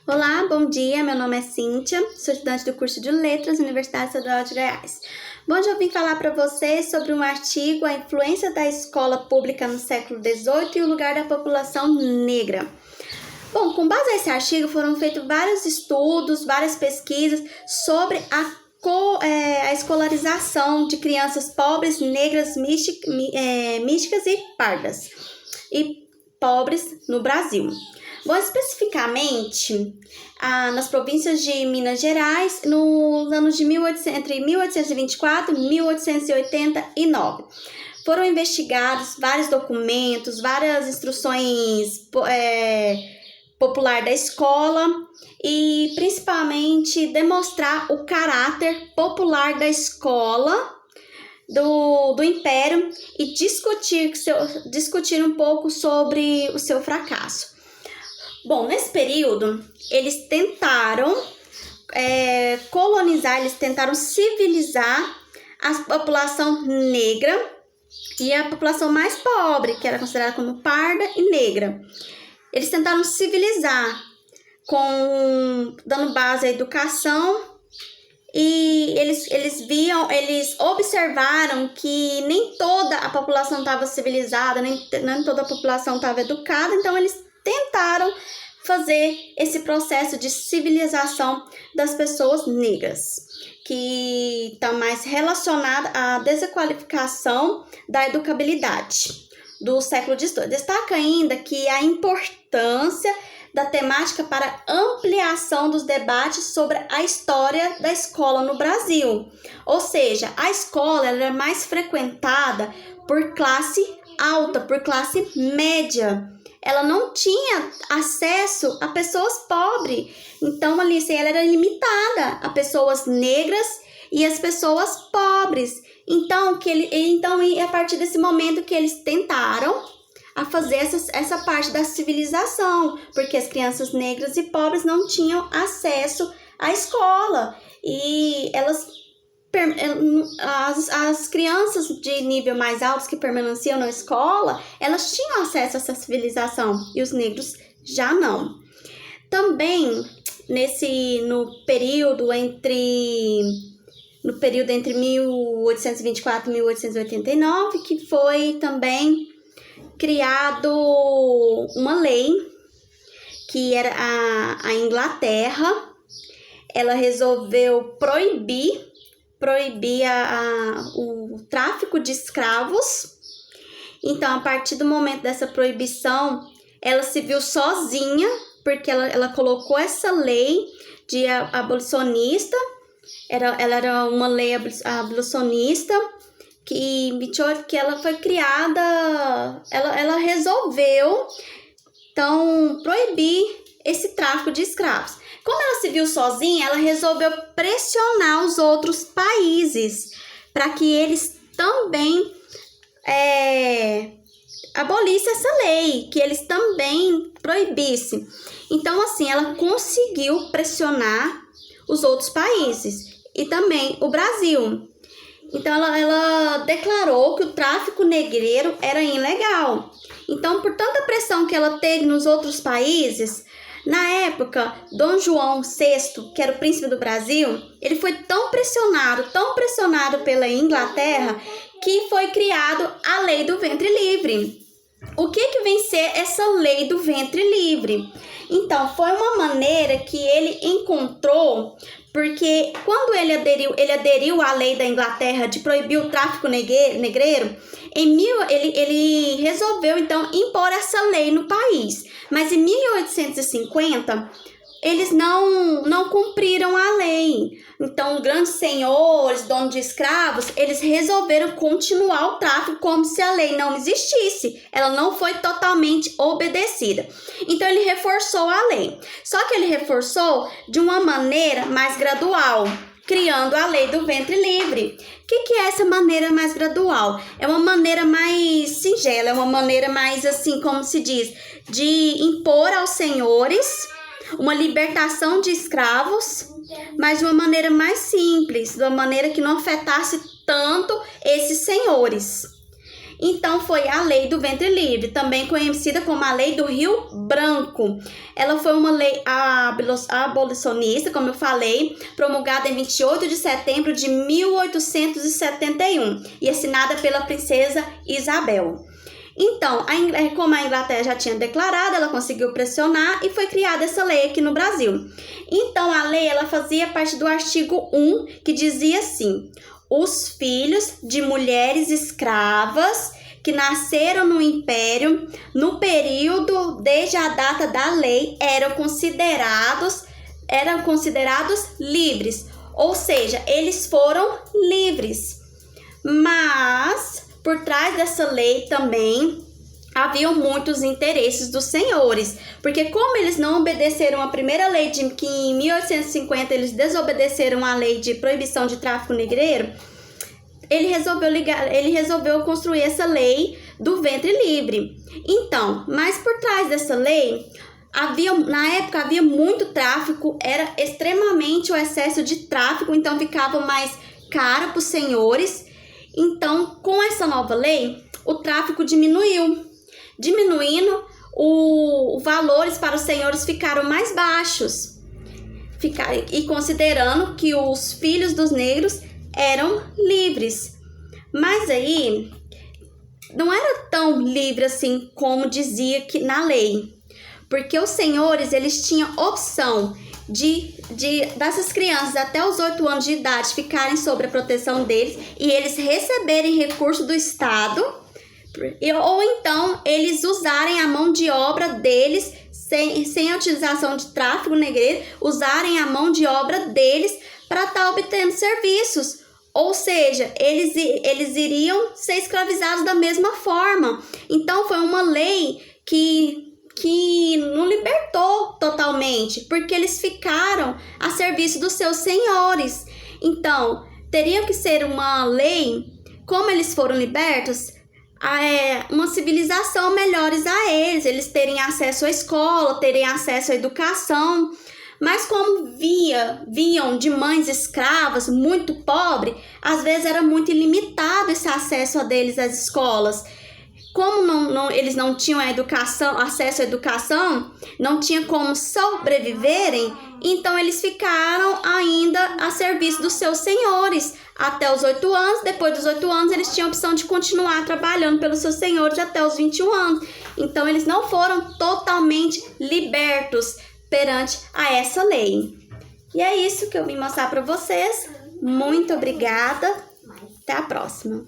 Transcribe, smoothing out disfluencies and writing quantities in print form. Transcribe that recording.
Olá, bom dia, meu nome é Cíntia, sou estudante do curso de Letras, Universidade Estadual de Goiás. Hoje eu vim falar para vocês sobre um artigo, a influência da escola pública no século XVIII e o lugar da população negra. Bom, com base nesse artigo foram feitos vários estudos, várias pesquisas sobre a escolarização de crianças pobres, negras, místicas e pardas e pobres no Brasil. Bom, especificamente nas províncias de Minas Gerais, nos anos de entre 1824 e 1889. Foram investigados vários documentos, várias instruções popular da escola e principalmente demonstrar o caráter popular da escola do Império e discutir um pouco sobre o seu fracasso. Bom, nesse período, eles tentaram colonizar, eles tentaram civilizar a população negra e a população mais pobre, que era considerada como parda e negra. Eles tentaram civilizar, dando base à educação, e eles observaram que nem toda a população estava civilizada, nem toda a população estava educada, então eles tentaram fazer esse processo de civilização das pessoas negras, que está mais relacionada à desqualificação da educabilidade do século XVIII. Destaca ainda que a importância da temática para ampliação dos debates sobre a história da escola no Brasil. Ou seja, a escola era mais frequentada por classe alta, por classe média. Ela não tinha acesso a pessoas pobres. Então, ela era limitada a pessoas negras e as pessoas pobres. Então, a partir desse momento que eles tentaram a fazer essa parte da civilização, porque as crianças negras e pobres não tinham acesso à escola. E as crianças de nível mais alto que permaneciam na escola, elas tinham acesso a essa civilização e os negros já não. Também no período entre 1824 e 1889, que foi também criado uma lei que era a Inglaterra. Ela resolveu proibir o tráfico de escravos. Então, a partir do momento dessa proibição, ela se viu sozinha, porque ela colocou essa lei de abolicionista. Ela era uma lei abolicionista que ela foi criada, ela resolveu, então, proibir esse tráfico de escravos. Como ela se viu sozinha, ela resolveu pressionar os outros países para que eles também abolissem essa lei, que eles também proibissem. Então, assim, ela conseguiu pressionar os outros países e também o Brasil. Então, ela declarou que o tráfico negreiro era ilegal. Então, por tanta pressão que ela teve nos outros países, na época, Dom João VI, que era o príncipe do Brasil, ele foi tão pressionado pela Inglaterra, que foi criado a Lei do Ventre Livre. O que vem ser essa Lei do Ventre Livre? Então, foi uma maneira que ele encontrou, porque quando ele aderiu à lei da Inglaterra de proibir o tráfico negreiro, ele resolveu, então, impor essa lei no país. Mas em 1850, eles não cumpriram a lei. Então, grandes senhores, donos de escravos, eles resolveram continuar o tráfico como se a lei não existisse. Ela não foi totalmente obedecida. Então, ele reforçou a lei. Só que ele reforçou de uma maneira mais gradual, criando a Lei do Ventre Livre. O que é essa maneira mais gradual? É uma maneira mais singela, é uma maneira mais, assim, como se diz, de impor aos senhores uma libertação de escravos, mas de uma maneira mais simples, de uma maneira que não afetasse tanto esses senhores. Então foi a lei do ventre livre, também conhecida como a lei do Rio Branco. Ela foi uma lei abolicionista, como eu falei, promulgada em 28 de setembro de 1871 e assinada pela princesa Isabel. Então, como a Inglaterra já tinha declarado, ela conseguiu pressionar e foi criada essa lei aqui no Brasil. Então, a lei ela fazia parte do artigo 1, que dizia assim: os filhos de mulheres escravas que nasceram no Império, no período desde a data da lei, eram considerados livres, ou seja, eles foram livres. Mas por trás dessa lei também haviam muitos interesses dos senhores, porque como eles não obedeceram a primeira lei que em 1850 eles desobedeceram a lei de proibição de tráfico negreiro, ele resolveu construir essa lei do ventre livre. Então, mas por trás dessa lei, na época havia muito tráfico, era extremamente o excesso de tráfico, então ficava mais caro para os senhores. Então, com essa nova lei, o tráfico diminuindo, os valores para os senhores ficaram mais baixos, e considerando que os filhos dos negros eram livres. Mas aí, não era tão livre assim como dizia que na lei, porque os senhores, eles tinham opção dessas crianças até os 8 anos de idade ficarem sob a proteção deles e eles receberem recurso do Estado, ou então eles usarem a mão de obra deles sem a utilização de tráfico negreiro, usarem a mão de obra deles para estar obtendo serviços. Ou seja, eles iriam ser escravizados da mesma forma. Então, foi uma lei que não libertou totalmente, porque eles ficaram a serviço dos seus senhores. Então, teria que ser uma lei, como eles foram libertos, uma civilização melhores a eles terem acesso à escola, terem acesso à educação. Mas como viam de mães escravas, muito pobres, às vezes era muito ilimitado esse acesso deles às escolas. Como eles não tinham acesso à educação, não tinha como sobreviverem, então eles ficaram ainda a serviço dos seus senhores até os 8 anos. Depois dos 8 anos, eles tinham a opção de continuar trabalhando pelos seus senhores até os 21 anos. Então, eles não foram totalmente libertos perante a essa lei. E é isso que eu vim mostrar para vocês. Muito obrigada. Até a próxima.